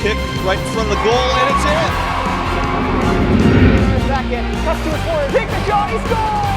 kick right in front of the goal, and it's in. Second, cuts to his corner, takes the shot, he scores!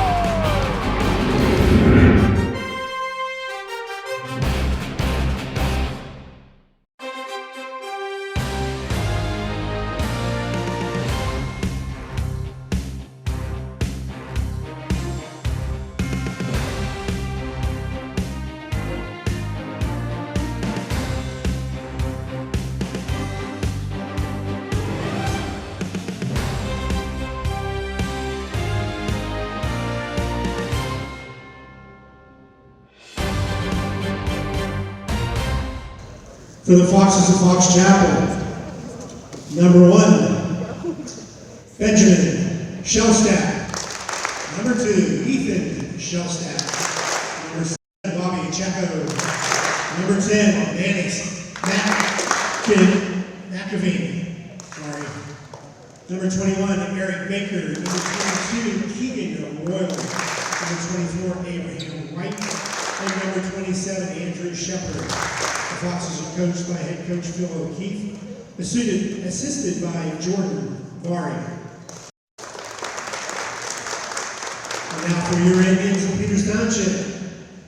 For the Foxes of Fox Chapel, number 1, Benjamin Shellstack. Number 2, Ethan Shellstack. Number 7, Bobby Chaco. Number 10, Dennis McAveen. Sorry. Number 21, Eric Baker. Number 22, Keegan Royal. Number 24, Abraham White. And number 27, Andrew Shepard. The Foxes are coached by head coach Phil O'Keefe, assisted by Jordan Vari. And now for your Indians in Peters Township,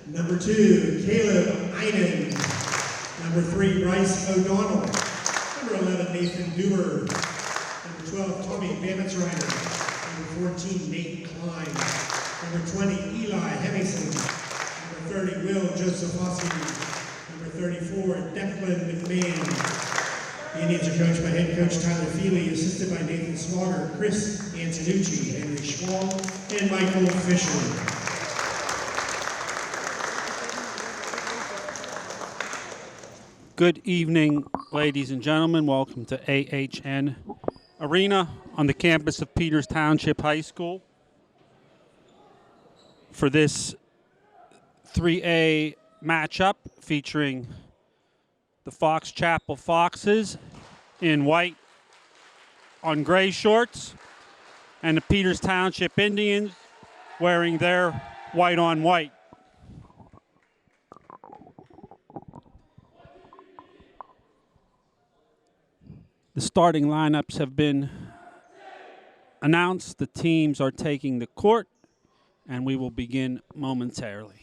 number 2, Caleb Einen. Number 3, Bryce O'Donnell. Number 11, Nathan Dewar. Number 12, Tommy Bamitzreiter. Number 14, Nate Klein. Number 20, Eli Hemmingson. Number 30, Will Josephowski. Number 34, Declan McMahon. The Indians are coached by head coach Tyler Feely, assisted by Nathan Slaughter, Chris Antonucci, Henry Schwall, and Michael Fisher. Good evening, ladies and gentlemen. Welcome to AHN Arena on the campus of Peters Township High School for this 3A matchup featuring the Fox Chapel Foxes in white on gray shorts and the Peters Township Indians wearing their white on white. The starting lineups have been announced. The teams are taking the court, and we will begin momentarily.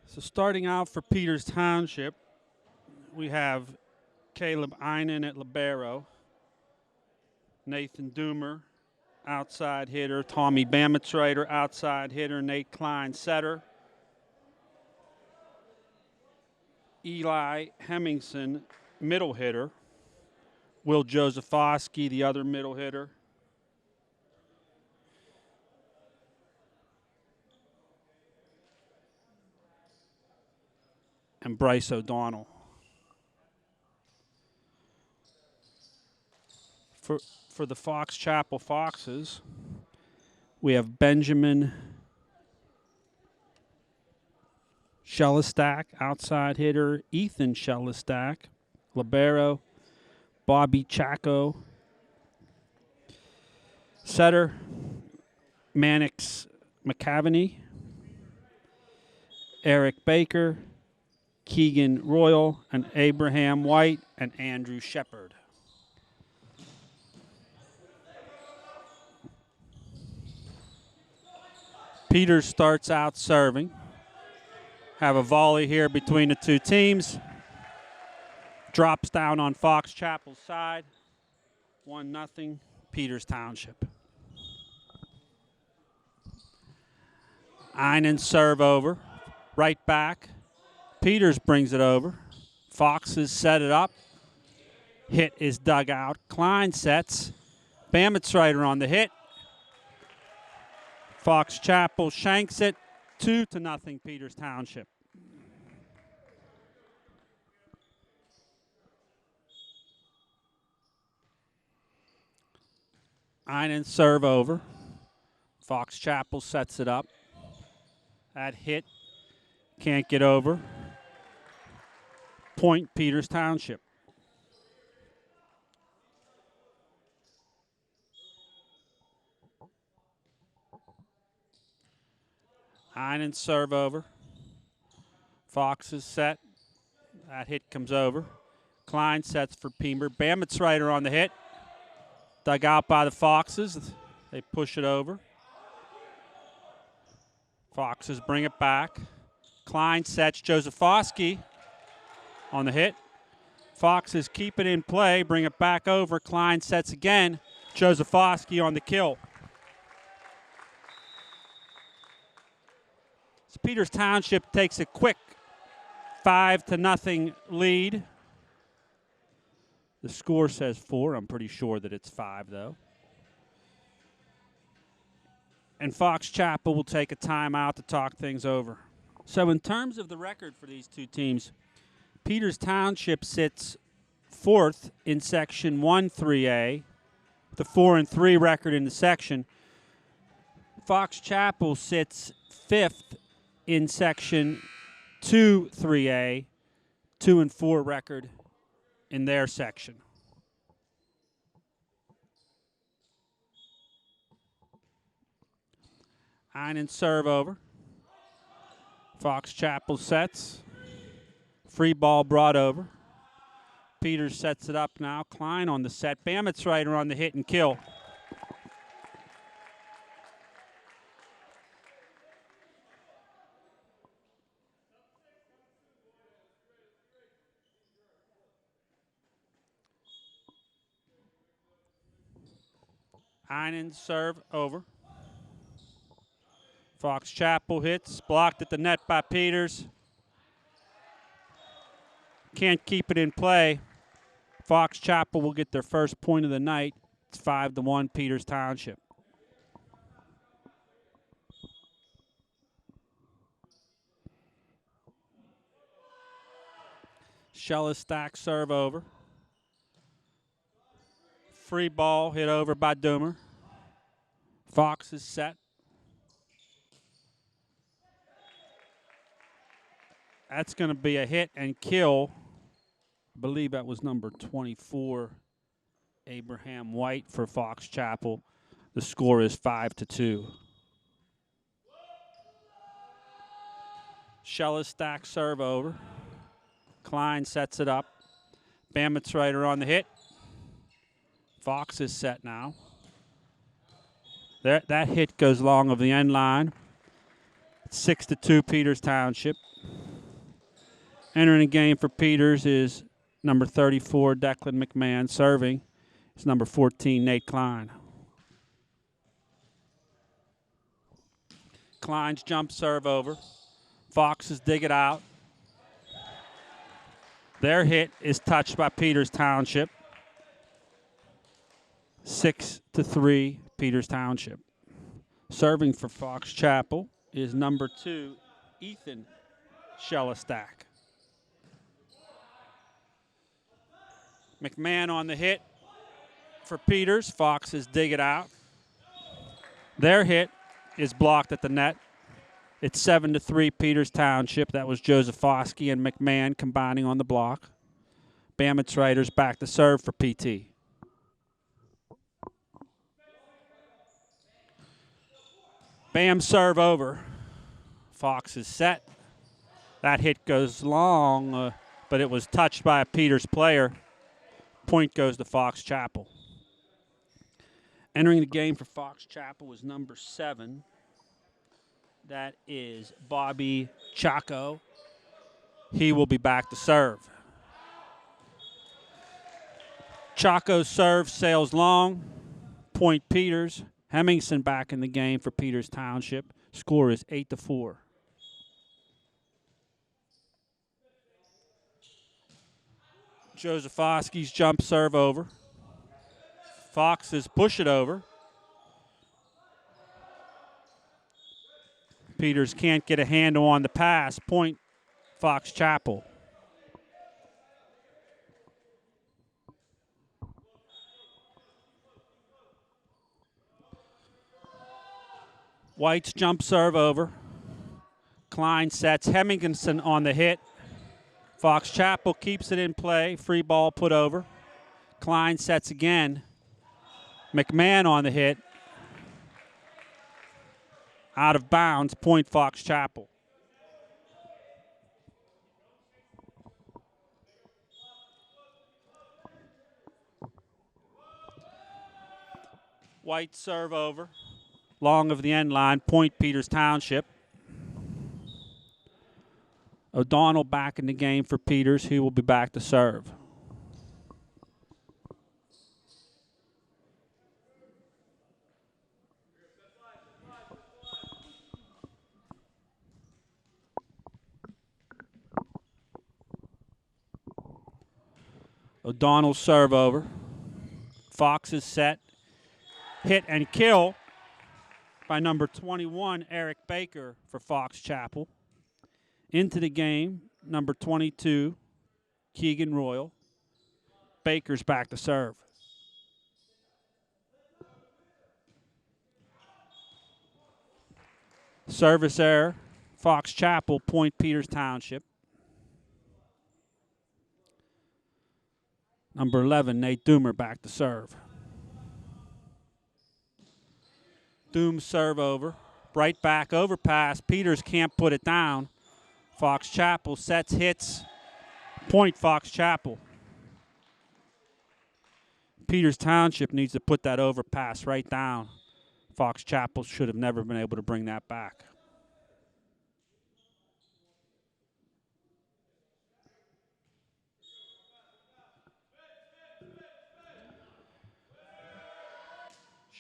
So starting out for Peters Township, we have Caleb Einen at libero, Nathan Doomer, outside hitter, Tommy Bamitzreiter, outside hitter, Nate Klein, setter, Eli Hemmingson, middle hitter, Will Josephowski, the other middle hitter, and Bryce O'Donnell. For the Fox Chapel Foxes, we have Benjamin Shellstack, outside hitter, Ethan Shellstack, libero, Bobby Chaco, setter, Mannix McAvaney, Eric Baker, Keegan Royal, and Abraham White, and Andrew Shepard. Peters starts out serving. Have a volley here between the two teams. Drops down on Fox Chapel's side. 1-0, Peters Township. Einen serve over. Right back. Peters brings it over. Foxes set it up. Hit is dug out. Klein sets. Bamitzreiter on the hit. Fox Chapel shanks it. 2-0, Peters Township. Einen serve over. Fox Chapel sets it up. That hit can't get over. Point, Peters Township. Einen serve over. Fox is set. That hit comes over. Klein sets for Peemer. Bamitzreiter on the hit. Dug out by the Foxes. They push it over. Foxes bring it back. Klein sets. Josefowski on the hit. Foxes keep it in play, bring it back over. Klein sets again. Josefowski on the kill. So Peters Township takes a quick 5-0 lead. The score says 4. I'm pretty sure that it's 5, though. And Fox Chapel will take a timeout to talk things over. So in terms of the record for these two teams, Peters Township sits 4th in Section 1-3A, the 4-3 record in the section. Fox Chapel sits 5th in Section 2-3A, 2-4 record in their section. Einen serve over. Fox Chapel sets. Free ball brought over. Peters sets it up now. Klein on the set. Bamitzreiter on the hit and kill. Einen serve over. Fox Chapel hits. Blocked at the net by Peters. Can't keep it in play. Fox Chapel will get their first point of the night. It's 5-1 Peters Township. Shellestack serve over. Free ball hit over by Doomer. Fox is set. That's going to be a hit and kill. I believe that was number 24, Abraham White for Fox Chapel. The score is 5-2. Shellestack serve over. Klein sets it up. Bamitzreiter on the hit. Fox is set now. That hit goes long of the end line. It's 6-2 Peters Township. Entering the game for Peters is number 34, Declan McMahon. Serving is number 14, Nate Klein. Klein's jump serve over. Foxes dig it out. Their hit is touched by Peters Township. 6-3 Peters Township. Serving for Fox Chapel is number 2, Ethan Shellestack. McMahon on the hit for Peters. Foxes dig it out. Their hit is blocked at the net. It's 7-3 Peters Township. That was Josefowski and McMahon combining on the block. Bamitzreiter's back to serve for PT. Bam serve over. Fox is set. That hit goes long, but it was touched by a Peters player. Point goes to Fox Chapel. Entering the game for Fox Chapel was number 7. That is Bobby Chaco. He will be back to serve. Chaco's serve sails long. Point Peters. Hemmingson back in the game for Peters Township. Score is 8-4. Josefowski's jump serve over. Foxes push it over. Peters can't get a handle on the pass. Point Fox Chapel. White's jump serve over. Klein sets. Hemmingson on the hit. Fox Chapel keeps it in play. Free ball put over. Klein sets again. McMahon on the hit. Out of bounds. Point Fox Chapel. White serve over. Long of the end line, point Peters Township. O'Donnell back in the game for Peters. He will be back to serve. O'Donnell serve over. Fox is set. Hit and kill by number 21, Eric Baker for Fox Chapel. Into the game, number 22, Keegan Royal. Baker's back to serve. Service error, Fox Chapel, point Peters Township. Number 11, Nate Doomer back to serve. Doom serve over. Right back overpass. Peters can't put it down. Fox Chapel sets, hits. Point Fox Chapel. Peters Township needs to put that overpass right down. Fox Chapel should have never been able to bring that back.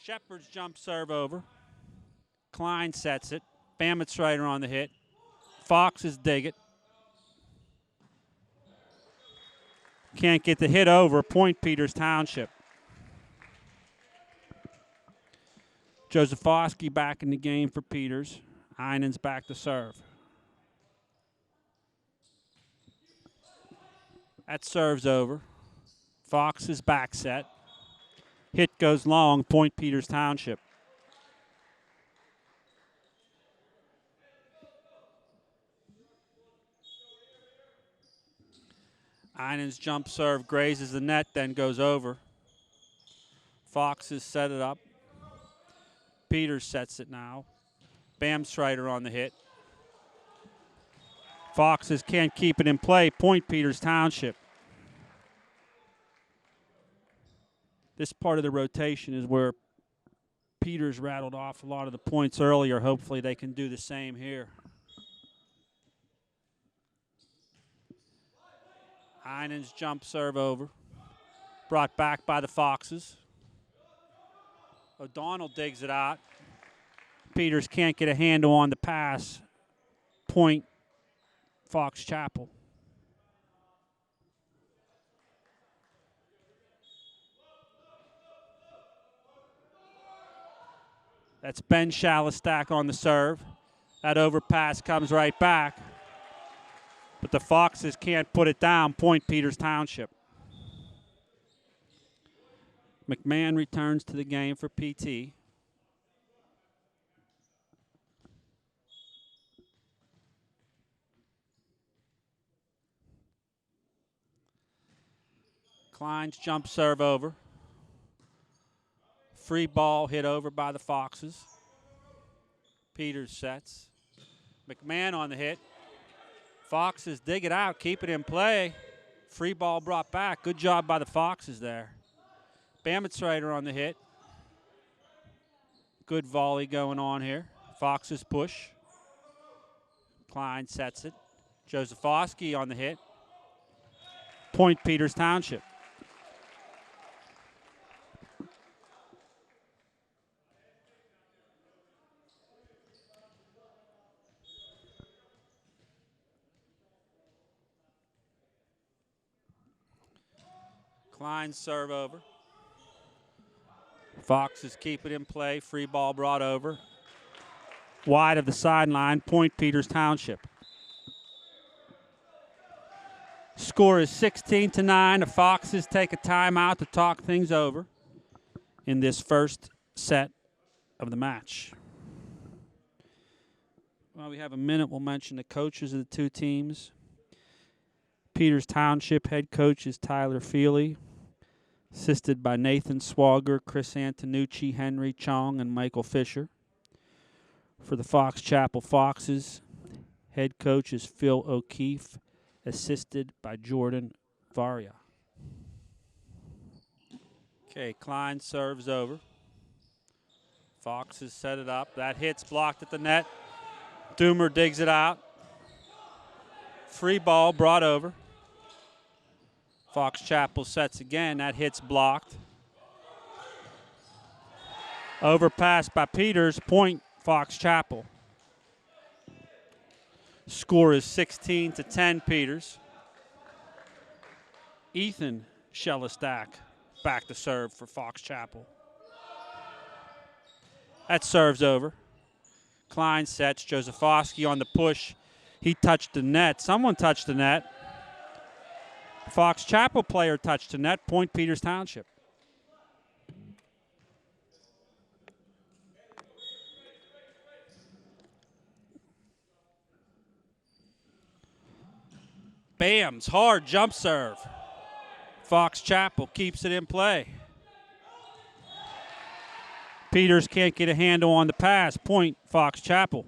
Shepard's jump serve over. Klein sets it. Bammitzrider on the hit. Fox's dig it. Can't get the hit over. Point Peters Township. Josephowski back in the game for Peters. Einen's back to serve. That serves over. Fox is back set. Hit goes long, point Peters Township. Einen's jump serve grazes the net, then goes over. Fox has set it up. Peters sets it now. Bamstrider on the hit. Foxes can't keep it in play. Point Peters Township. This part of the rotation is where Peters rattled off a lot of the points earlier. Hopefully they can do the same here. Einen's jump serve over. Brought back by the Foxes. O'Donnell digs it out. Peters can't get a handle on the pass. Point Fox Chapel. That's Ben Shalistack on the serve. That overpass comes right back. But the Foxes can't put it down. Point Peters Township. McMahon returns to the game for PT. Klein's jump serve over. Free ball hit over by the Foxes. Peters sets. McMahon on the hit. Foxes dig it out, keep it in play. Free ball brought back. Good job by the Foxes there. Bammitzrider on the hit. Good volley going on here. Foxes push. Klein sets it. Josephowski on the hit. Point Peters Township. Klein serve over. Foxes keep it in play. Free ball brought over. Wide of the sideline. Point Peters Township. Score is 16-9. The Foxes take a timeout to talk things over in this first set of the match. While we have a minute, we'll mention the coaches of the two teams. Peters Township head coach is Tyler Feely, assisted by Nathan Swager, Chris Antonucci, Henry Chong, and Michael Fisher. For the Fox Chapel Foxes, head coach is Phil O'Keefe, assisted by Jordan Varia. Okay, Klein serves over. Fox has set it up. That hit's blocked at the net. Doomer digs it out. Free ball brought over. Fox Chapel sets again. That hit's blocked. Overpass by Peters. Point Fox Chapel. Score is 16-10 Peters. Ethan Shellistack back to serve for Fox Chapel. That serves over. Klein sets. Josephowski on the push. He touched the net. Someone touched the net. Fox Chapel player touched the net. Point Peters Township. Bams, hard jump serve. Fox Chapel keeps it in play. Peters can't get a handle on the pass. Point Fox Chapel.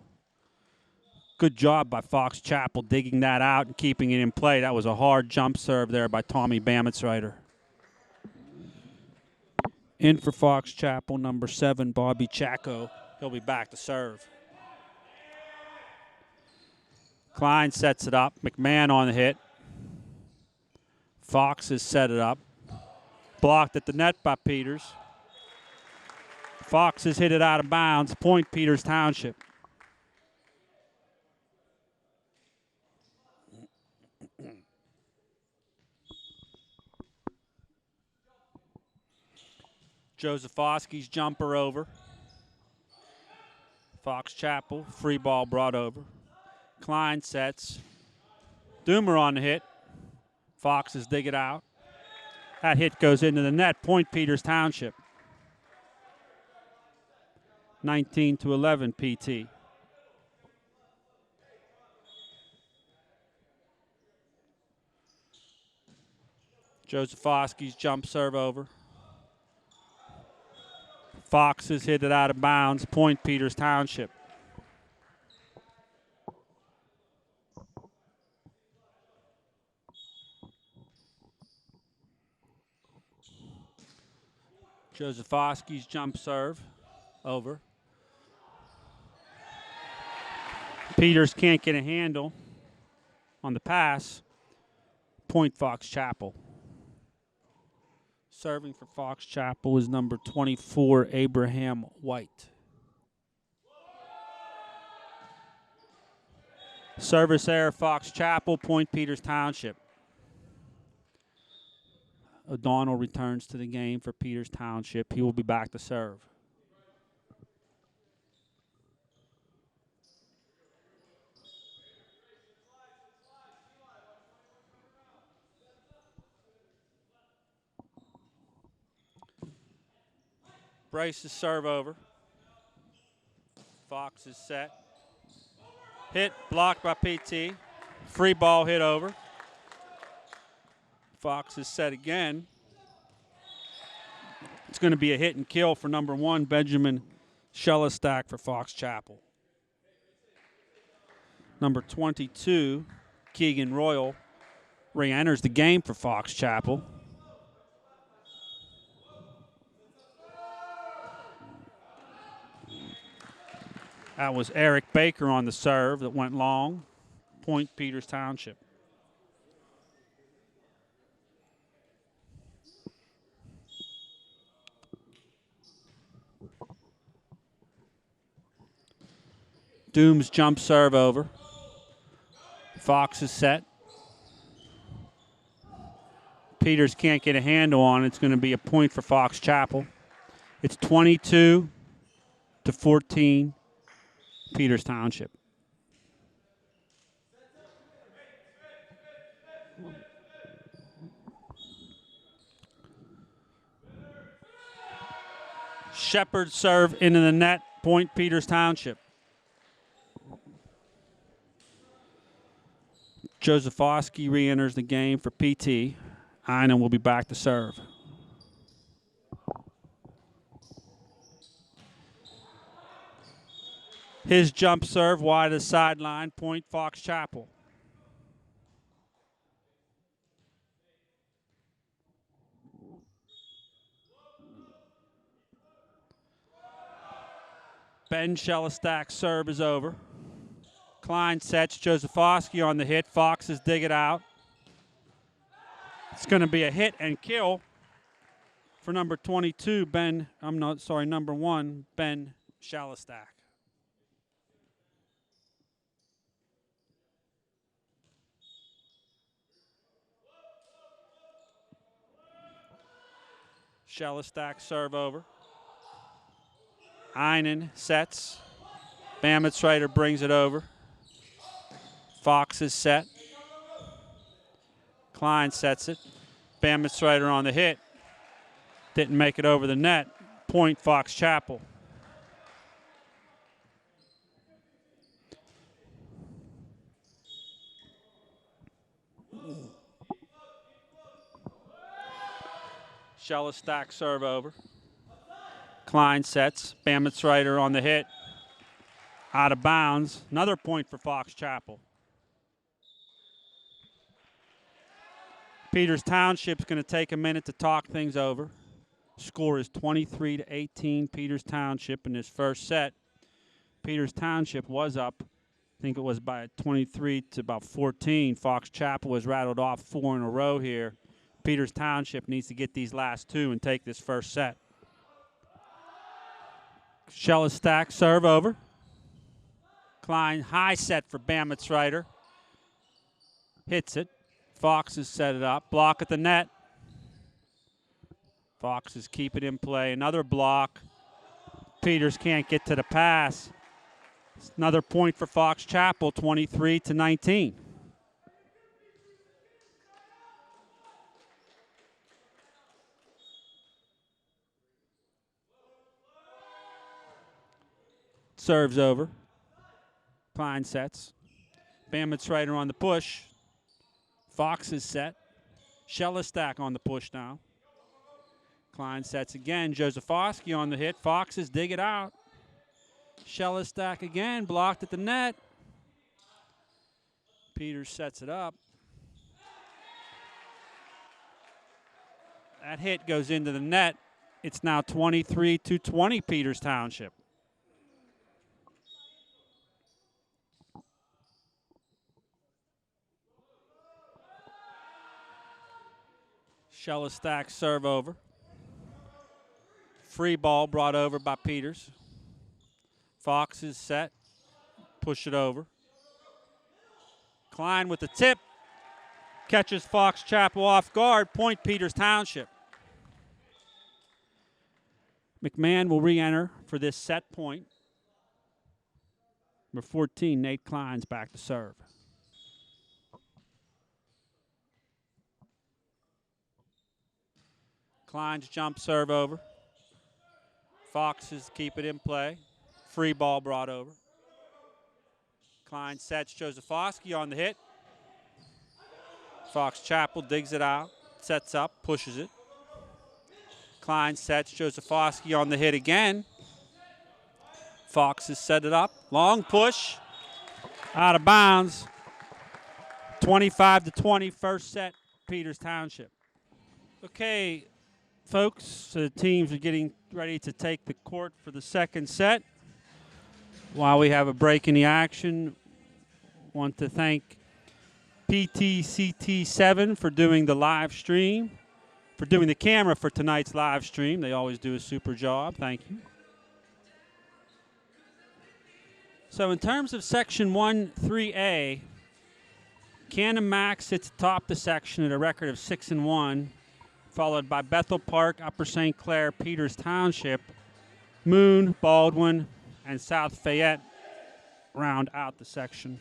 Good job by Fox Chapel digging that out and keeping it in play. That was a hard jump serve there by Tommy Bamitzreiter. In for Fox Chapel, number 7, Bobby Chaco. He'll be back to serve. Klein sets it up. McMahon on the hit. Fox has set it up. Blocked at the net by Peters. Fox has hit it out of bounds. Point Peters Township. Josephowski's jumper over. Fox Chapel, free ball brought over. Klein sets. Doomer on the hit. Foxes dig it out. That hit goes into the net. Point Peters Township. 19-11 PT. Josephowski's jump serve over. Fox has hit it out of bounds. Point Peters Township. Josephowski's jump serve over. Peters can't get a handle on the pass. Point Fox Chapel. Serving for Fox Chapel is number 24, Abraham White. Service error, Fox Chapel, Point Peters Township. O'Donnell returns to the game for Peters Township. He will be back to serve. Bryce's serve over. Fox is set. Hit, blocked by PT. Free ball hit over. Fox is set again. It's going to be a hit and kill for number 1, Benjamin Shellistack for Fox Chapel. Number 22, Keegan Royal, re-enters the game for Fox Chapel. That was Eric Baker on the serve that went long. Point Peters Township. Doom's jump serve over. Fox is set. Peters can't get a handle on it. It's going to be a point for Fox Chapel. It's 22-14, Peters Township. Shepard serve into the net, point Peters Township. Josephowski re-enters the game for PT. Einen will be back to serve. His jump serve wide of the sideline, point Fox Chapel. Ben Shellistak's serve is over. Klein sets. Josefowski on the hit. Foxes dig it out. It's going to be a hit and kill for number 22, number 1, Ben Shellistak. Shellistak serve over. Einen sets. Bamitzreiter brings it over. Fox is set. Klein sets it. Bamitzreiter on the hit. Didn't make it over the net. Point Fox Chapel. Shellistak serve over. Klein sets. Bamitzreiter on the hit. Out of bounds. Another point for Fox Chapel. Peters Township's going to take a minute to talk things over. Score is 23-18 Peters Township in this first set. Peters Township was up, I think it was by 23 to about 14. Fox Chapel was rattled off 4 in a row here. Peters Township needs to get these last 2 and take this first set. Shellistak serve over. Klein high set for Bamitzreiter. Hits it. Fox has set it up. Block at the net. Foxes keep it in play. Another block. Peters can't get to the pass. It's another point for Fox Chapel, 23-19. Serves over. Klein sets. Bamitzreiter on the push. Fox is set. Shellistak on the push now. Klein sets again. Josefowski on the hit. Foxes dig it out. Shellistak again. Blocked at the net. Peters sets it up. That hit goes into the net. It's now 23-20 Peters Township. Shellistak serve over. Free ball brought over by Peters. Fox is set. Push it over. Klein with the tip. Catches Fox Chapel off guard. Point Peters Township. McMahon will re-enter for this set point. Number 14, Nate Klein's back to serve. Klein's jump serve over. Foxes keep it in play. Free ball brought over. Klein sets. Josefowski on the hit. Fox Chapel digs it out. Sets up. Pushes it. Klein sets. Josefowski on the hit again. Foxes set it up. Long push. Out of bounds. 25-20 first set. Peters Township. Okay. Folks, the teams are getting ready to take the court for the second set. While we have a break in the action, want to thank PTCT7 for doing the live stream, for doing the camera for tonight's live stream. They always do a super job. Thank you. So in terms of Section 1-3A, Cannon Mac sits atop the section at a record of 6-1. Followed by Bethel Park, Upper St. Clair, Peters Township, Moon, Baldwin, and South Fayette round out the section.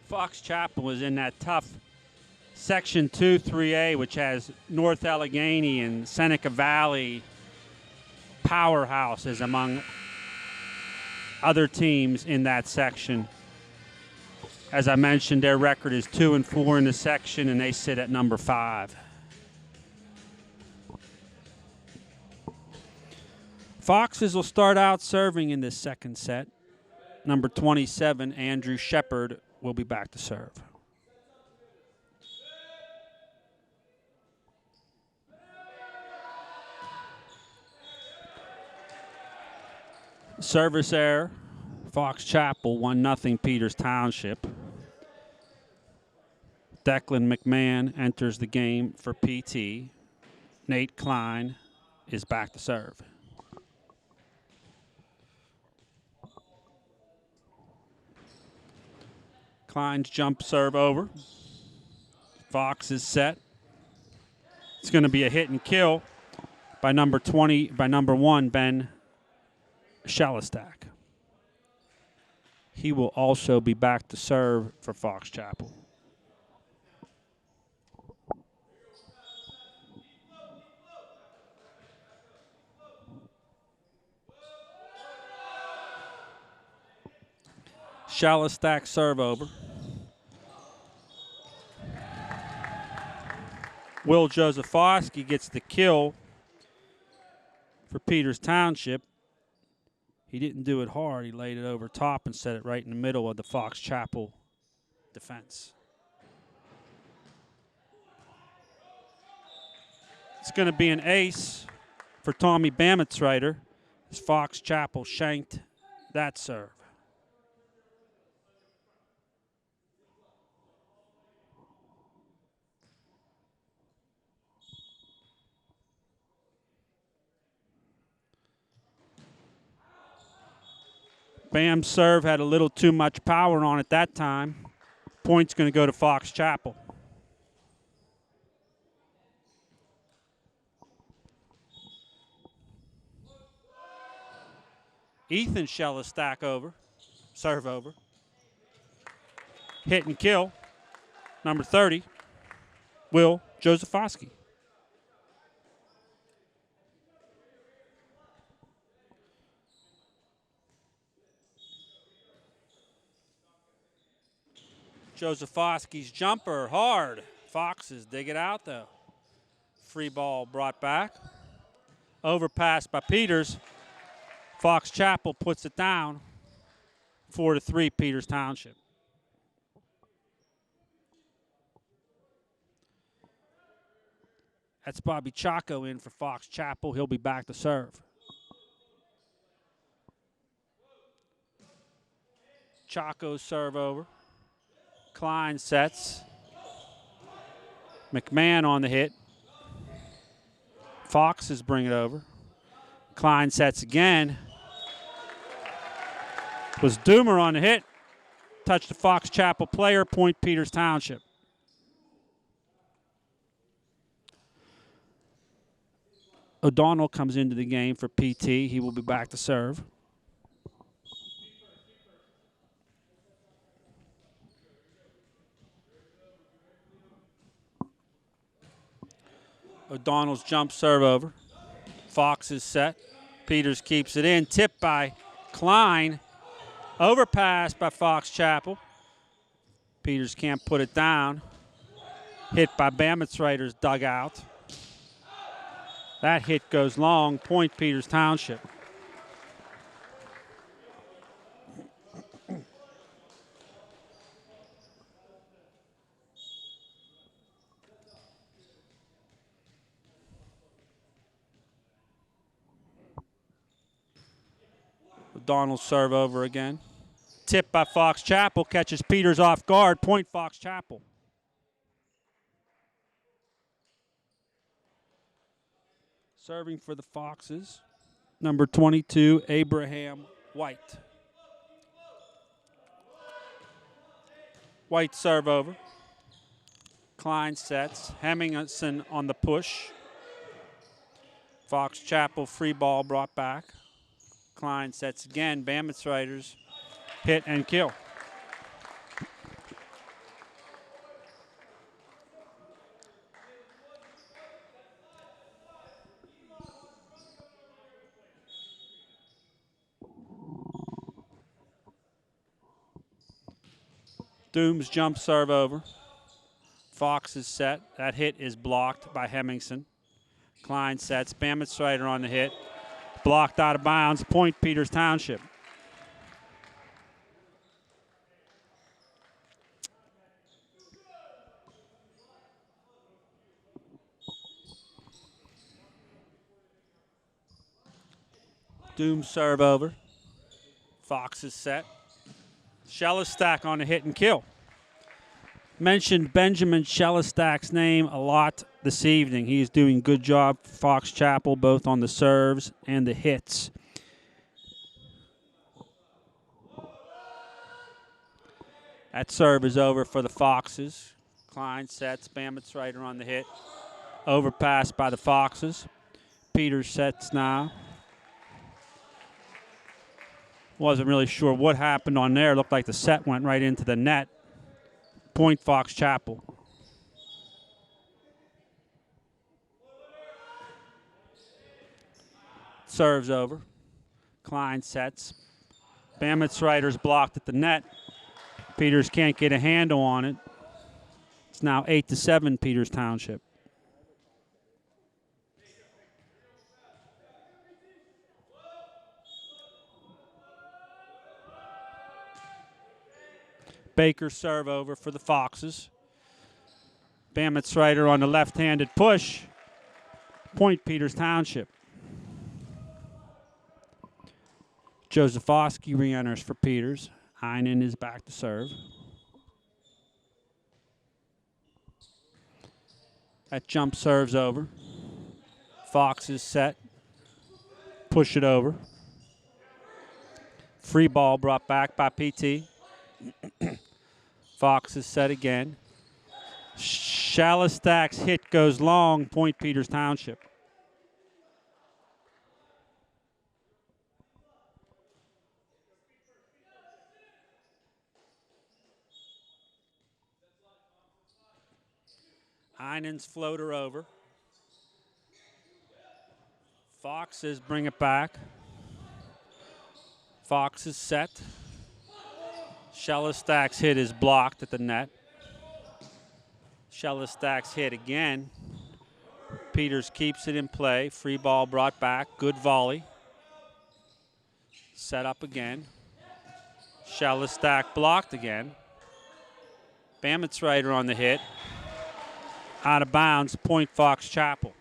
Fox Chapel was in that tough Section 2-3A, which has North Allegheny and Seneca Valley powerhouses among other teams in that section. As I mentioned, their record is 2-4 in the section, and they sit at number 5. Foxes will start out serving in this second set. Number 27, Andrew Shepard, will be back to serve. Service error. Fox Chapel 1-0 Peters Township. Declan McMahon enters the game for PT. Nate Klein is back to serve. Klein's jump serve over. Fox is set. It's going to be a hit and kill by number 1, Ben Shellistak. He will also be back to serve for Fox Chapel. Shellistak serve over. Will Josephowski gets the kill for Peters Township. He didn't do it hard. He laid it over top and set it right in the middle of the Fox Chapel defense. It's going to be an ace for Tommy Bamitzreiter as Fox Chapel shanked that serve. Bam's serve had a little too much power on it that time. Point's going to go to Fox Chapel. Ethan Shellistak over. Serve over. Hit and kill. Number 30, Will Josephowski. Josephowski's jumper, hard. Foxes dig it out, though. Free ball brought back. Overpass by Peters. Fox Chapel puts it down. 4-3, Peters Township. That's Bobby Chaco in for Fox Chapel. He'll be back to serve. Chaco's serve over. Klein sets. McMahon on the hit. Foxes bring it over. Klein sets again. Was Doomer on the hit. Touched the Fox Chapel player. Point Peters Township. O'Donnell comes into the game for PT. He will be back to serve. O'Donnell's jump serve over. Fox is set. Peters keeps it in. Tipped by Klein. Overpass by Fox Chapel. Peters can't put it down. Hit by Bamitzreiter's dugout. That hit goes long. Point Peters Township. O'Donnell's serve over again. Tip by Fox Chapel. Catches Peters off guard. Point Fox Chapel. Serving for the Foxes, number 22, Abraham White. White serve over. Klein sets. Hemmingson on the push. Fox Chapel free ball brought back. Klein sets again. Bamitzreiter's hit and kill. Doom's jump serve over. Fox is set. That hit is blocked by Hemmingson. Klein sets. Bamitzreiter on the hit. Blocked out of bounds. Point Peters Township. Doom serve over. Fox is set. Shellistack on the hit and kill. Mentioned Benjamin Shellistack's name a lot this evening. He's doing a good job for Fox Chapel, both on the serves and the hits. That serve is over for the Foxes. Klein sets, Bambitzreiter on the hit. Overpass by the Foxes. Peters sets now. Wasn't really sure what happened on there. Looked like the set went right into the net. Point Fox Chapel. Serves over. Klein sets. Bambitzreiter's blocked at the net. Peters can't get a handle on it. It's now 8-7 Peters Township. Baker serve over for the Foxes. Bambitzreiter on the left-handed push. Point Peters Township. Josefowski re-enters for Peters. Heinen is back to serve. That jump serves over. Fox is set. Push it over. Free ball brought back by PT. Fox is set again. Shellistack's hit goes long. Point Peters Township. Heinen's floater over. Foxes bring it back. Fox is set. Shellistack's hit is blocked at the net. Shellistack's hit again. Peters keeps it in play. Free ball brought back. Good volley. Set up again. Shellistack blocked again. Bambitzreiter on the hit. Out of bounds, point Fox Chapel.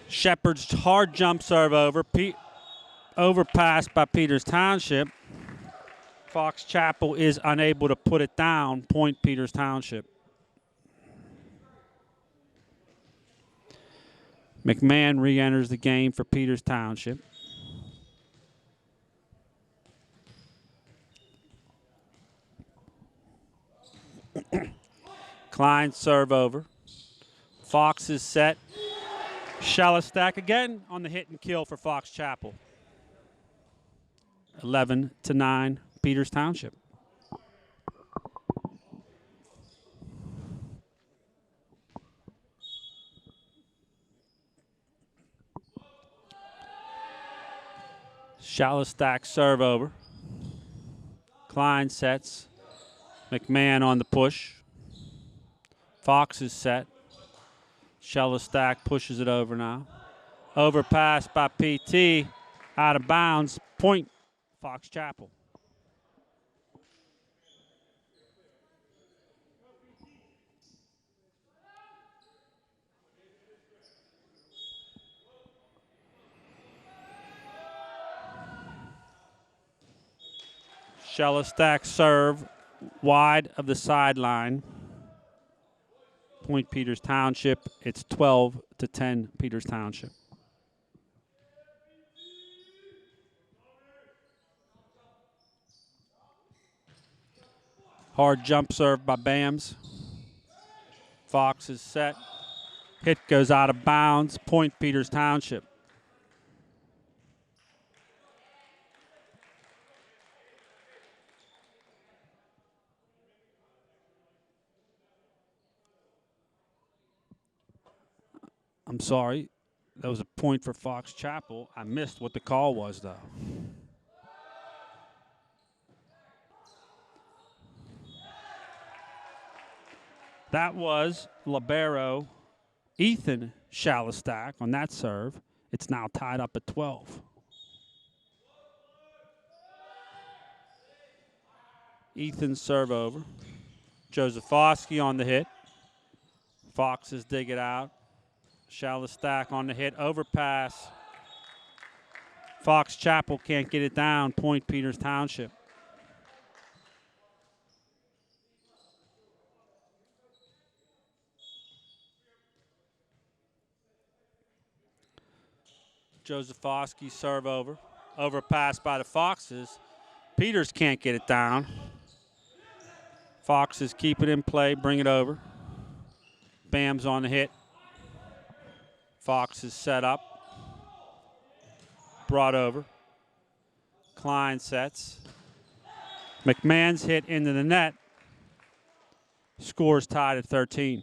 Shepard's hard jump serve over. Overpass by Peters Township. Fox Chapel is unable to put it down. Point Peters Township. McMahon re-enters the game for Peters Township. Klein serve over. Fox is set. Shellistack again on the hit and kill for Fox Chapel. 11-9 Peters Township. Shellistack serve over. Klein sets. McMahon on the push. Fox is set. Shellistack pushes it over now. Overpass by PT. Out of bounds. Point Fox Chapel. Shellistack serve wide of the sideline. Point Peters Township. It's 12-10 Peters Township. Hard jump serve by Bams. Fox is set. Hit goes out of bounds. Point Peters Township. I'm sorry. That was a point for Fox Chapel. I missed what the call was, though. That was libero Ethan Shellistack on that serve. It's now tied up at 12. Ethan serve over. Josephowski on the hit. Foxes dig it out. Shalistack on the hit. Overpass. Fox Chapel can't get it down. Point Peters Township. Josephowski serve over. Overpass by the Foxes. Peters can't get it down. Foxes keep it in play, bring it over. Bam's on the hit. Fox is set up. Brought over. Klein sets. McMahon's hit into the net. Scores tied at 13.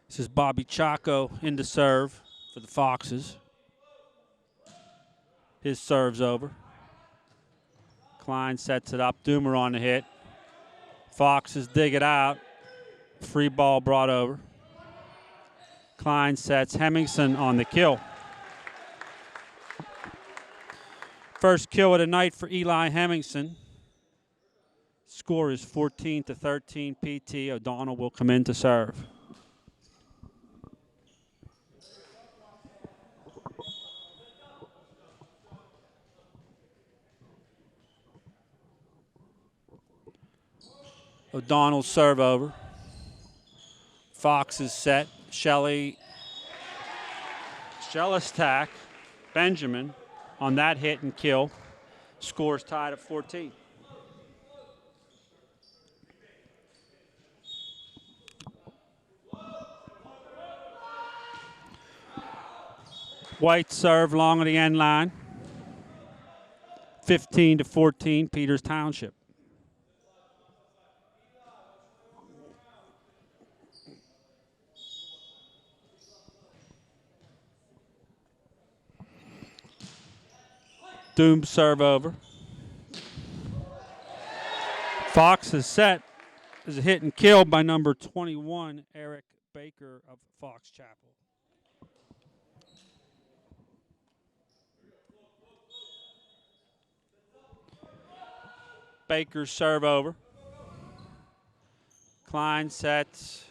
This is Bobby Chaco into serve for the Foxes. His serve's over. Klein sets it up. Doomer on the hit. Foxes dig it out. Free ball brought over. Klein sets. Hemmingson on the kill. First kill of the night for Eli Hemmingson. Score is 14-13 PT. O'Donnell will come in to serve. O'Donnell serve over. Fox is set. Shalistack, Benjamin on that hit and kill. Scores tied at 14. White serve long of the end line. 15-14, Peters Township. Doom serve over. Fox is set. Is a hit and kill by number 21, Eric Baker of Fox Chapel. Baker serve over. Klein sets.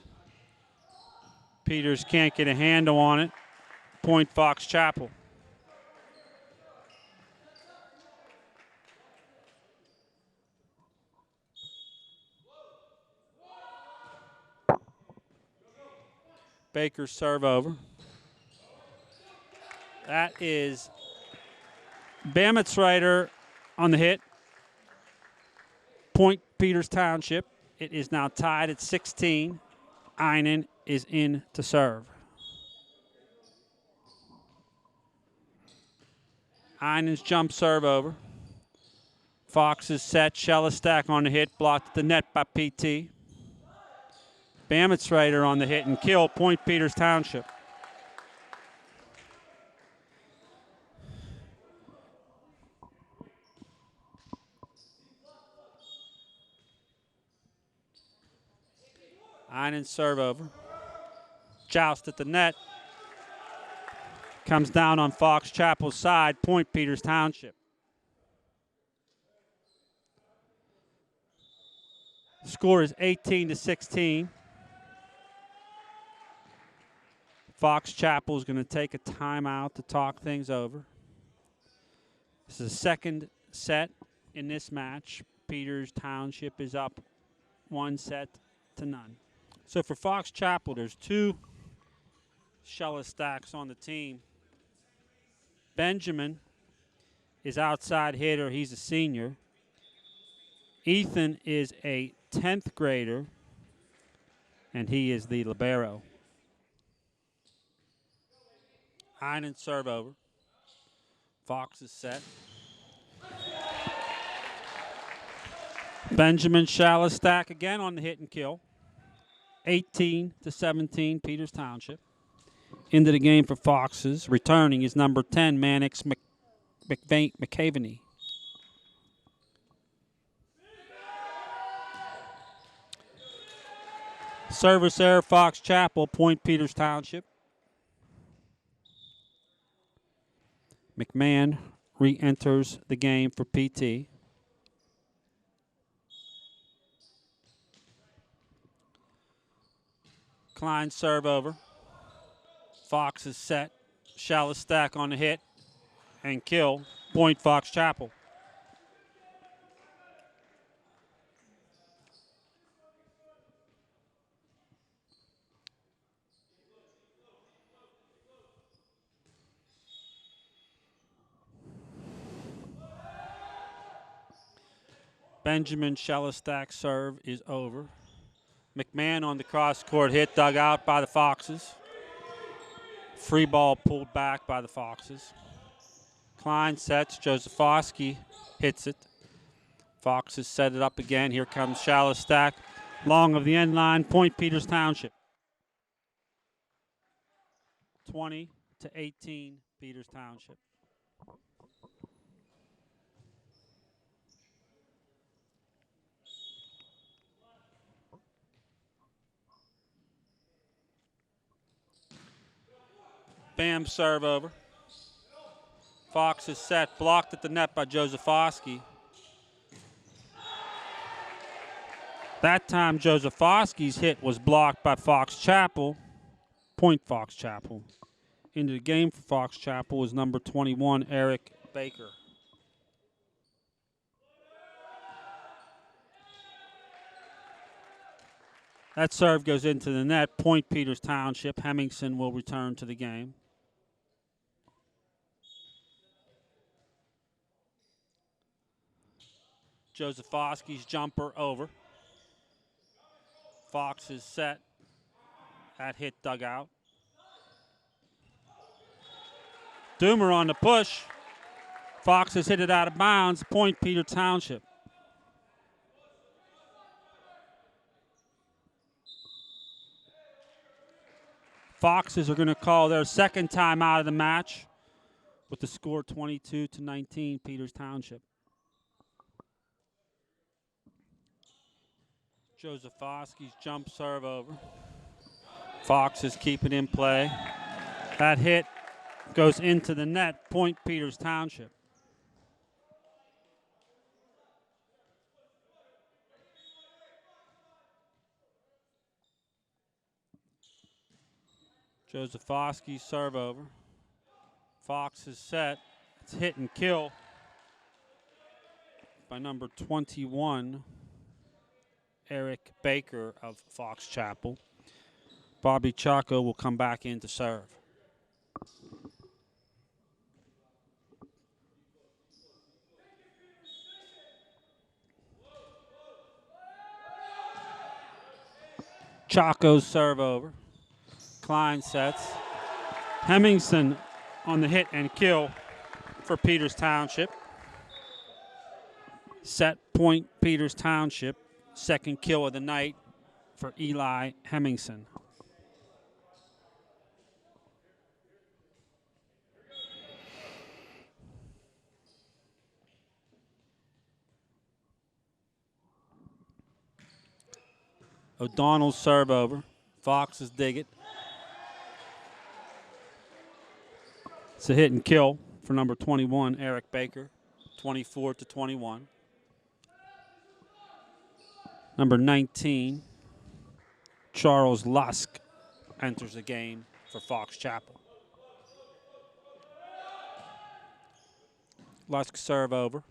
Peters can't get a handle on it. Point Fox Chapel. Baker serve over. That is Bamitzreiter on the hit. Point Peters Township. It is now tied at 16. Einen is in to serve. Einen's jump serve over. Fox is set. Shalistack on the hit. Blocked at the net by PT. Bamitzreiter on the hit and kill. Point Peters Township. Einen serve over. Joust at the net. Comes down on Fox Chapel's side. Point Peters Township. Score is 18-16. Fox Chapel is going to take a timeout to talk things over. This is the second set in this match. Peters Township is up 1-0. So for Fox Chapel, there's two Shelistacks on the team. Benjamin is outside hitter. He's a senior. Ethan is a 10th grader, and he is the libero. Einen serve over. Fox is set. Benjamin Shalistack again on the hit and kill. 18-17, Peters Township. Into the game for Foxes. Returning is number 10, Mannix McCaveney. Service error, Fox Chapel, point Peters Township. McMahon re-enters the game for PT. Klein serve over. Fox is set. Shallow stack on the hit and kill. Point Fox Chapel. Benjamin Shallow-stack serve is over. McMahon on the cross-court hit, dug out by the Foxes. Free ball pulled back by the Foxes. Klein sets, Josefowski hits it. Foxes set it up again. Here comes Shallow-stack. Long of the end line, point Peters Township. 20-18, Peters Township. Bam serve over. Fox is set, blocked at the net by Josefowski. That time Josefowski's hit was blocked by Fox Chapel. Point Fox Chapel. Into the game for Fox Chapel is number 21, Eric Baker. That serve goes into the net. Point Peters Township. Hemmingson will return to the game. Josefowski's jumper over. Fox is set. That hit dug out. Doomer on the push. Fox has hit it out of bounds. Point Peters Township. Foxes are going to call their second time out of the match with the score 22-19, Peters Township. Josefowski's jump serve over. Fox is keeping in play. That hit goes into the net. Point Peters Township. Josefowski's serve over. Fox is set. It's hit and kill by number 21, Eric Baker of Fox Chapel. Bobby Chaco will come back in to serve. Chaco's serve over. Klein sets. Hemmingson on the hit and kill for Peters Township. Set point Peters Township. Second kill of the night for Eli Hemmingson. O'Donnell's serve over. Foxes dig it. It's a hit and kill for number 21, Eric Baker, 24-21. Number 19, Charles Lusk, enters the game for Fox Chapel. Lusk serve over.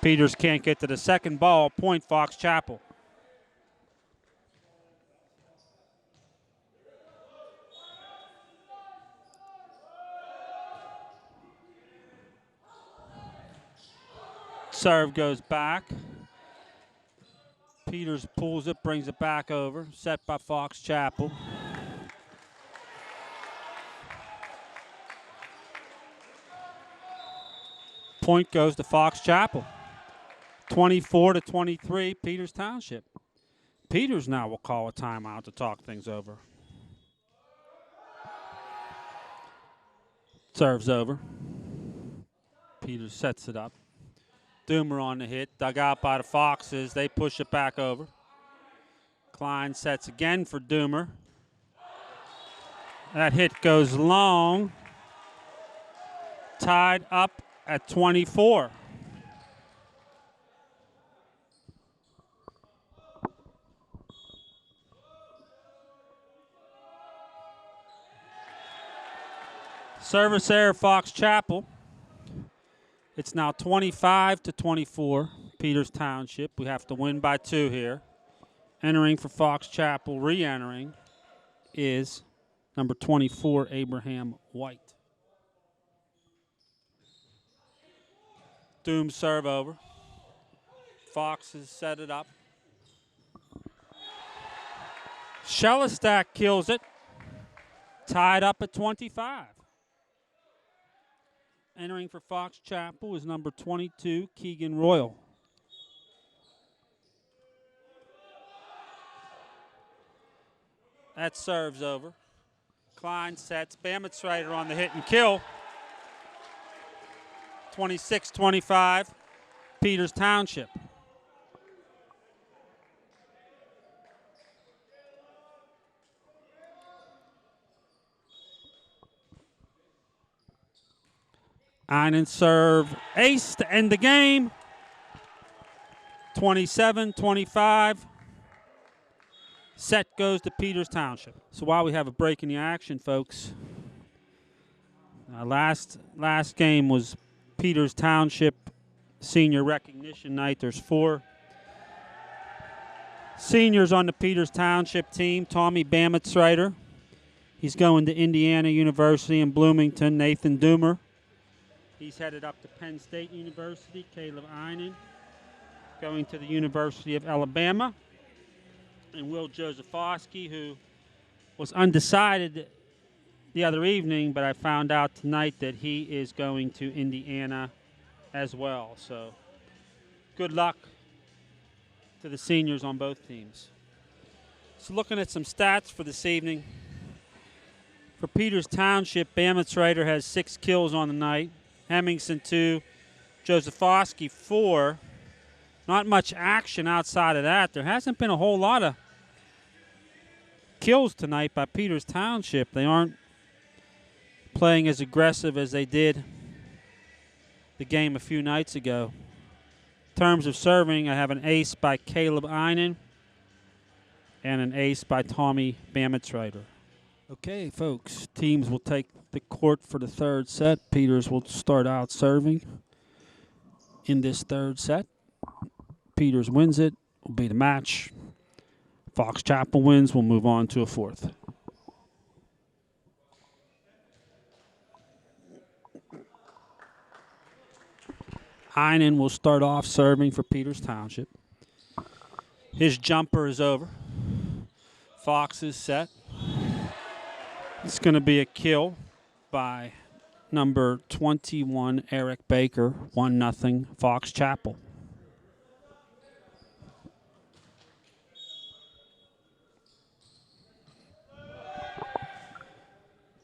Peters can't get to the second ball. Point Fox Chapel. Serve goes back. Peters pulls it, brings it back over. Set by Fox Chapel. Point goes to Fox Chapel. 24-23, Peters Township. Peters now will call a timeout to talk things over. Serves over. Peters sets it up. Doomer on the hit, dug out by the Foxes. They push it back over. Klein sets again for Doomer. That hit goes long. Tied up at 24. Service error, Fox Chapel. It's now 25-24, Peters Township. We have to win by 2 here. Entering for Fox Chapel, re-entering, is number 24, Abraham White. Doom serve over. Fox has set it up. Shellistack kills it. Tied up at 25. Entering for Fox Chapel is number 22, Keegan Royal. That serves over. Klein sets. Bametsreiter on the hit and kill. 26-25, Peters Township. Einen serve ace to end the game. 27-25. Set goes to Peters Township. So while we have a break in the action, folks, last game was Peters Township Senior Recognition Night. There's 4 seniors on the Peters Township team. Tommy Bametsreiter. He's going to Indiana University in Bloomington. Nathan Doomer. He's headed up to Penn State University. Caleb Einen going to the University of Alabama. And Will Josephowski, who was undecided the other evening, but I found out tonight that he is going to Indiana as well. So good luck to the seniors on both teams. So looking at some stats for this evening. For Peters Township, Bametsreiter has 6 kills on the night. Hemmingson 2, Josephowski 4. Not much action outside of that. There hasn't been a whole lot of kills tonight by Peters Township. They aren't playing as aggressive as they did the game a few nights ago. In terms of serving, I have an ace by Caleb Einen and an ace by Tommy Bametsreiter. Okay, folks, teams will take the court for the third set. Peters will start out serving in this third set. Peters wins it, will be the match. Fox Chapel wins, we'll move on to a fourth. Einen will start off serving for Peters Township. His jumper is over. Fox is set. It's going to be a kill by number 21, Eric Baker, 1-0, Fox Chapel.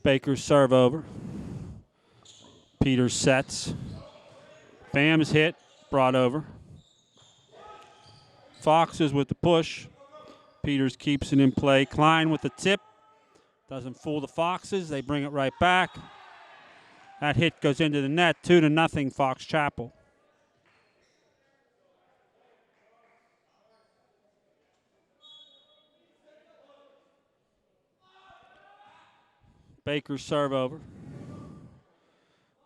Baker's serve over. Peters sets. Bam's hit, brought over. Fox is with the push. Peters keeps it in play. Klein with the tip. Doesn't fool the Foxes. They bring it right back. That hit goes into the net. 2-0, Fox Chapel. Baker's serve over.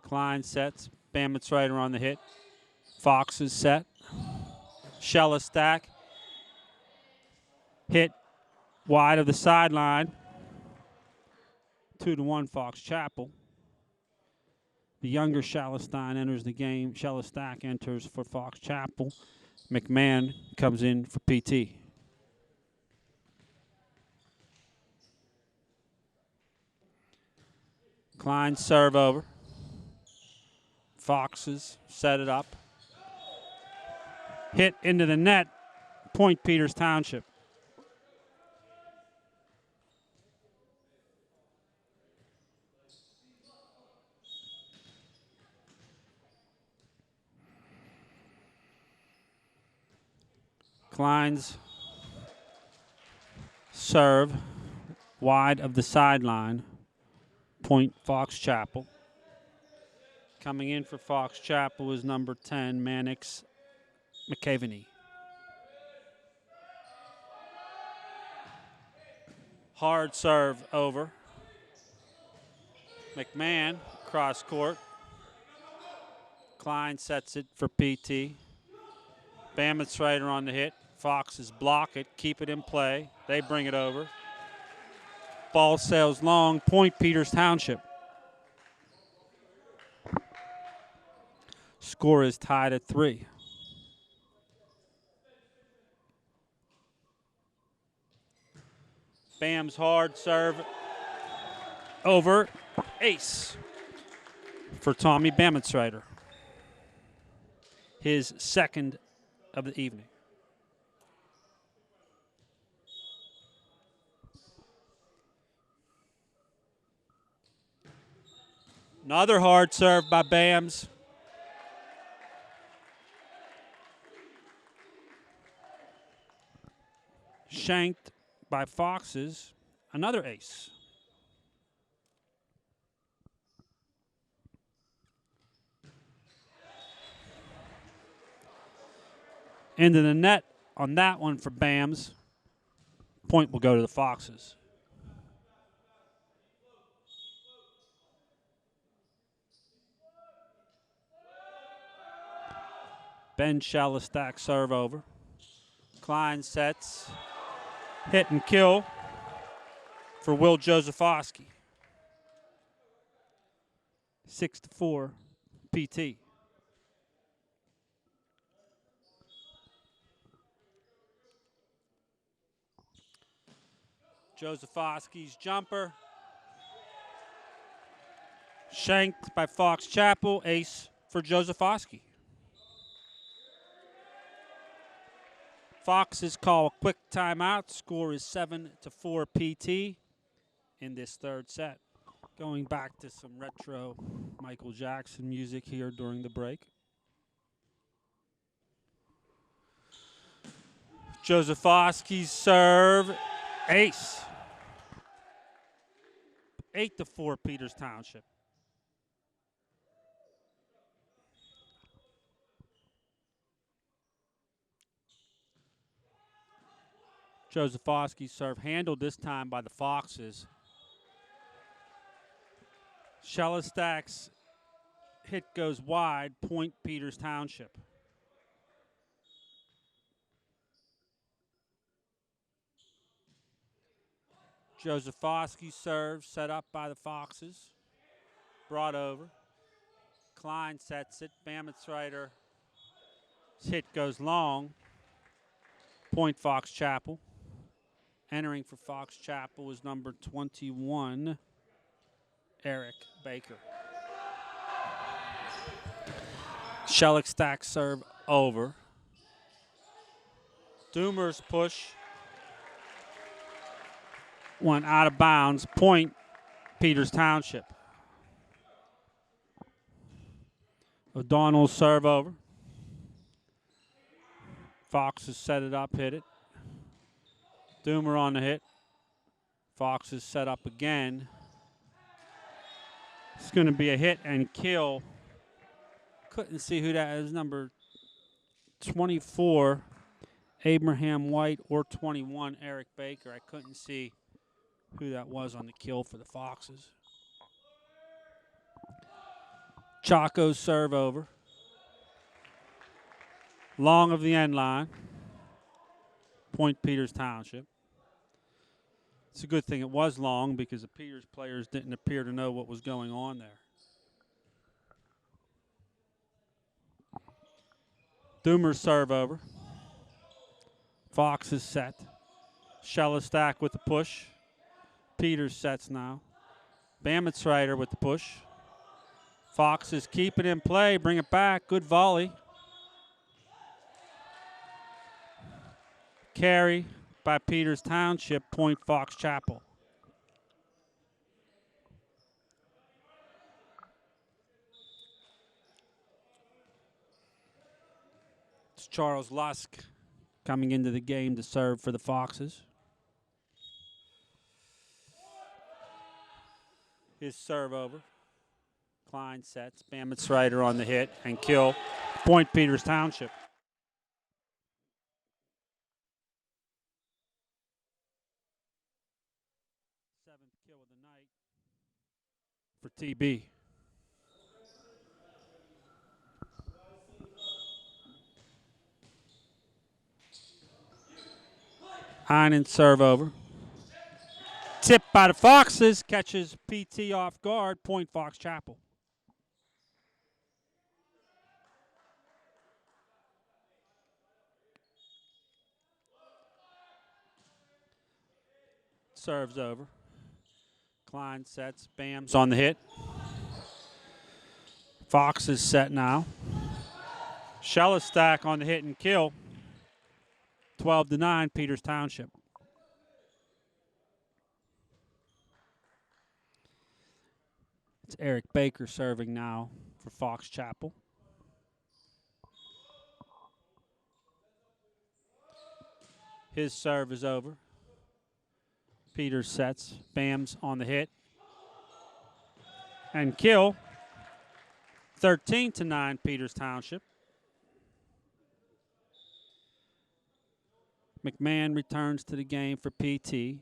Klein sets. Bametsreiter on the hit. Fox is set. Shellistack. Hit wide of the sideline. 2-1 Fox Chapel. The younger Shellistein enters the game. Shellistack enters for Fox Chapel. McMahon comes in for PT. Klein serve over. Foxes set it up. Hit into the net. Point Peters Township. Klein's serve wide of the sideline. point Fox Chapel. Coming in for Fox Chapel is number 10, Mannix McAveney. Hard serve over. McMahon, cross court. Klein sets it for PT. Bametsreiter on the hit. Foxes block it, keep it in play. They bring it over. Ball sails long, point Peters Township. Score is tied at 3. Bam's hard serve over. Ace for Tommy Bametsreiter. His second of the evening. Another hard serve by Bams. Shanked by Foxes. Another ace. Into the net on that one for Bams. Point will go to the Foxes. Ben Shalostak serve over. Klein sets. Hit and kill for Will Josephowski. 6-4 PT. Josephowski's jumper. Shanked by Fox Chapel. Ace for Josephowski. Foxes call a quick timeout. Score is 7-4 PT in this third set. Going back to some retro Michael Jackson music here during the break. Josephowski's serve. Ace. 8-4 Peters Township. Josephowski's serve handled this time by the Foxes. Shelostak's hit goes wide, point Peters Township. Josephowski's serve set up by the Foxes. Brought over. Klein sets it. Bametsreiter's hit goes long. Point Fox Chapel. Entering for Fox Chapel is number 21, Eric Baker. Shelostak serve over. Doomer's push went out of bounds. Point Peters Township. O'Donnell's serve over. Fox has set it up, hit it. Doomer on the hit. Fox is set up again. It's going to be a hit and kill. Couldn't see who that is. Number 24, Abraham White, or 21, Eric Baker. I couldn't see who that was on the kill for the Foxes. Chaco's serve over. Long of the end line. Point Peters Township. It's a good thing it was long because the Peters players didn't appear to know what was going on there. Doomer's serve over. Fox is set. Shelostak with the push. Peters sets now. Bametsreiter with the push. Fox is keeping in play. Bring it back. Good volley. Carry by Peters Township, point Fox Chapel. It's Charles Lusk coming into the game to serve for the Foxes. His serve over. Klein sets. Bamitsreiter on the hit and kill. Point Peters Township. Seventh kill of the night for TB. Heinen serve over. Tipped by the Foxes. Catches PT off guard. Point Fox Chapel. Serves over. Klein sets. Bam's on the hit. Fox is set now. Shellistack on the hit and kill. 12-9, Peters Township. It's Eric Baker serving now for Fox Chapel. His serve is over. Peters sets. Bam's on the hit. And kill. 13-9, Peters Township. McMahon returns to the game for PT.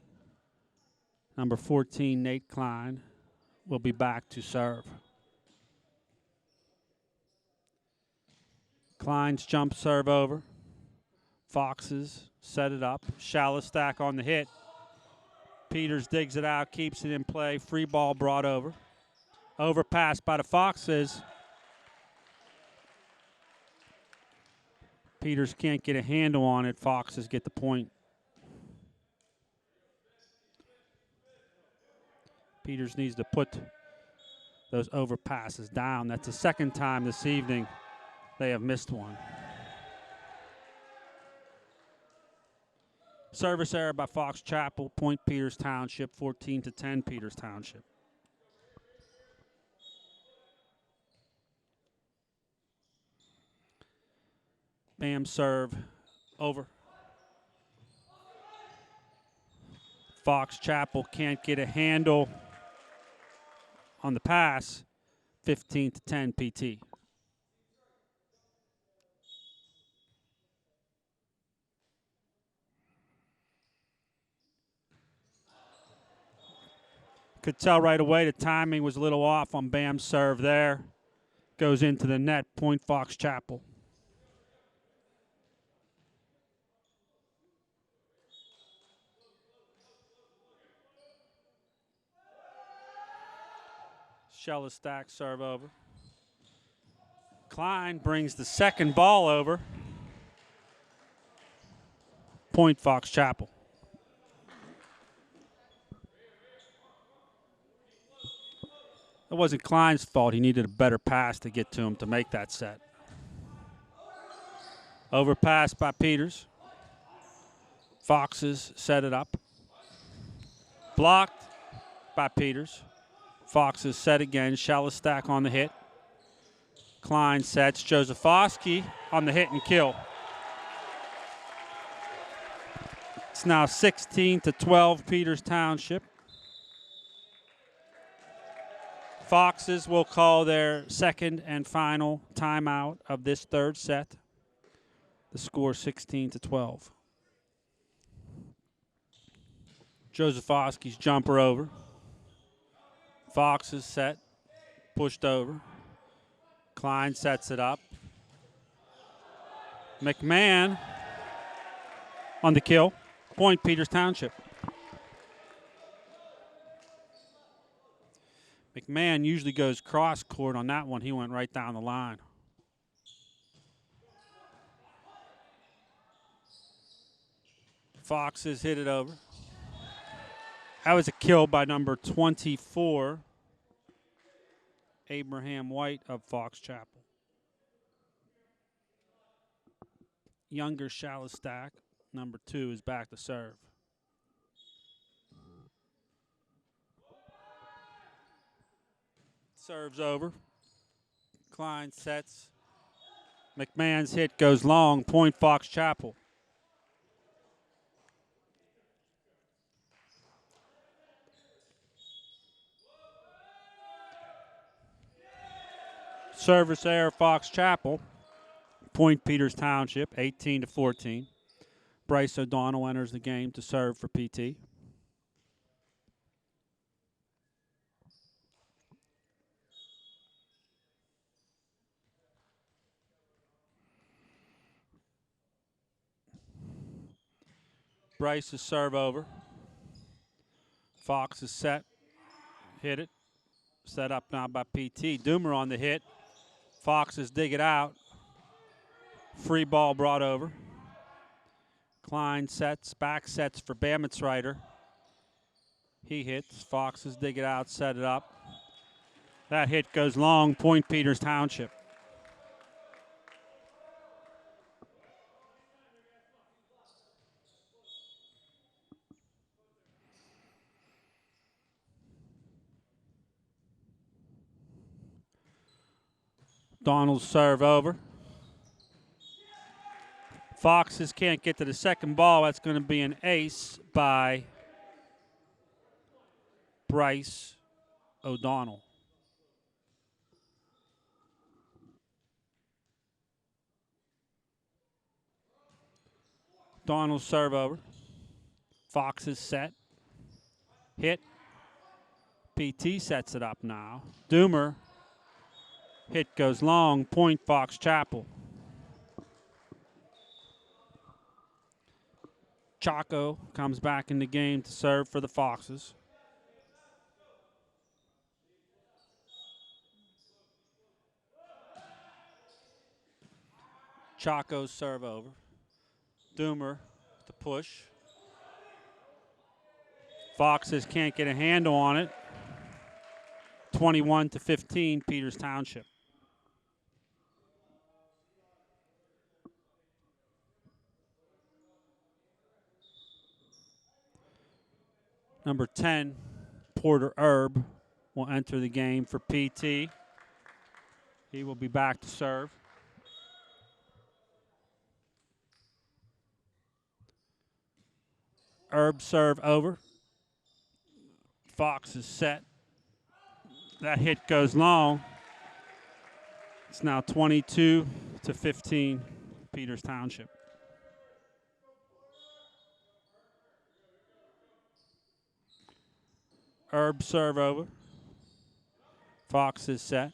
Number 14, Nate Klein, will be back to serve. Klein's jump serve over. Foxes set it up. Shellistack on the hit. Peters digs it out, keeps it in play. Free ball brought over. Overpass by the Foxes. Peters can't get a handle on it. Foxes get the point. Peters needs to put those overpasses down. That's the second time this evening they have missed one. Service error by Fox Chapel. Point Peters Township. 14-10 Peters Township. Bam serve over. Fox Chapel can't get a handle on the pass. 15-10 PT. Could tell right away the timing was a little off on Bam's serve there. Goes into the net. Point Fox Chapel. Shellistack serve over. Klein brings the second ball over. Point Fox Chapel. It wasn't Klein's fault. He needed a better pass to get to him to make that set. Overpass by Peters. Foxes set it up. Blocked by Peters. Foxes set again. Shellistack on the hit. Klein sets. Josefowski on the hit and kill. It's now 16-12 Peters Township. Foxes will call their second and final timeout of this third set. The score 16-12. Josefowski's jumper over. Fox is set, pushed over. Klein sets it up. McMahon on the kill. Point Peters Township. McMahon usually goes cross court. On that one, he went right down the line. Foxes hit it over. That was a kill by number 24, Abraham White of Fox Chapel. Younger Shellistack, number 2, is back to serve. Serves over. Klein sets. McMahon's hit goes long. Point Fox Chapel. Service error, Fox Chapel. Point Peters Township, 18-14. Bryce O'Donnell enters the game to serve for PT. Bryce's serve over. Fox is set. Hit it. Set up now by PT. Doomer on the hit. Fox is dig it out. Free ball brought over. Klein sets. Back sets for Bamitzreiter. He hits. Fox is dig it out. Set it up. That hit goes long. Point Peters Township. Donald's serve over. Foxes can't get to the second ball. That's going to be an ace by Bryce O'Donnell. Donald's serve over. Fox is set. Hit. PT sets it up now. Doomer. Hit goes long. Point Fox Chapel. Chaco comes back in the game to serve for the Foxes. Chaco's serve over. Doomer to push. Foxes can't get a handle on it. 21-15, Peters Township. Number 10, Porter Erb, will enter the game for PT. He will be back to serve. Erb serve over. Fox is set. That hit goes long. It's now 22-15, Peters Township. Erb serve over. Fox is set.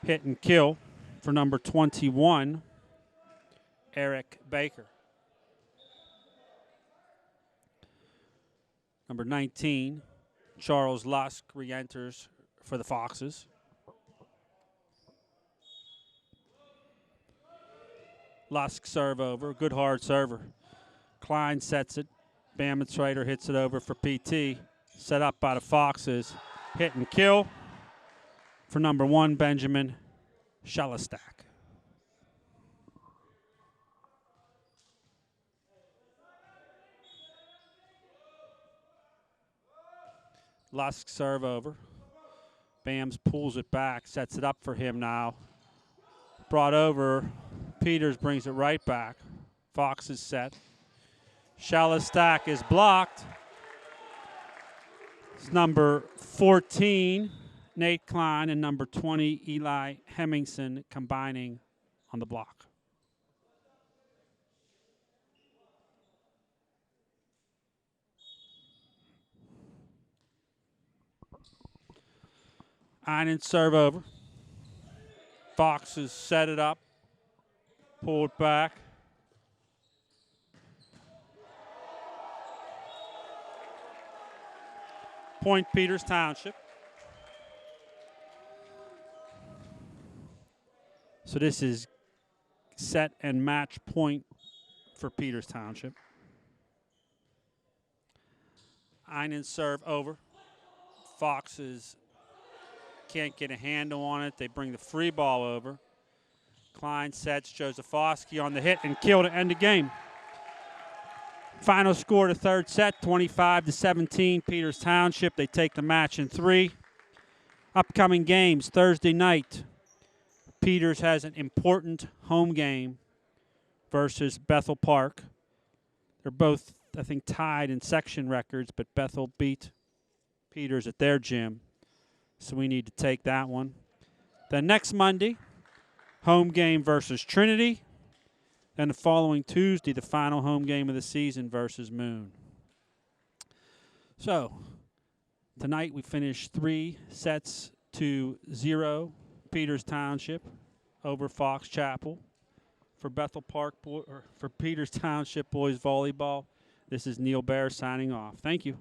Hit and kill for number 21, Eric Baker. Number 19, Charles Lusk re-enters for the Foxes. Lusk serve over. Good hard server. Klein sets it. Bamitzreiter hits it over for PT. Set up by the Foxes. Hit and kill for number 1, Benjamin Shellistak. Lusk serve over. Bams pulls it back, sets it up for him now. Brought over. Peters brings it right back. Fox is set. Shellistak is blocked. It's number 14, Nate Klein, and number 20, Eli Hemmingson, combining on the block. Einen serve over. Foxes set it up. Pull it back. Point Peters Township. So this is set and match point for Peters Township. Einen serve over. Foxes can't get a handle on it. They bring the free ball over. Klein sets Josephowski on the hit and kill to end the game. Final score to third set, 25-17, Peters Township. They take the match in 3. Upcoming games, Thursday night. Peters has an important home game versus Bethel Park. They're both, I think, tied in section records, but Bethel beat Peters at their gym. So we need to take that one. Then next Monday, home game versus Trinity. Then the following Tuesday, the final home game of the season versus Moon. So, tonight we finished 3-0 Peters Township over Fox Chapel. For Bethel Park, for Peters Township Boys Volleyball, this is Neil Bear signing off. Thank you.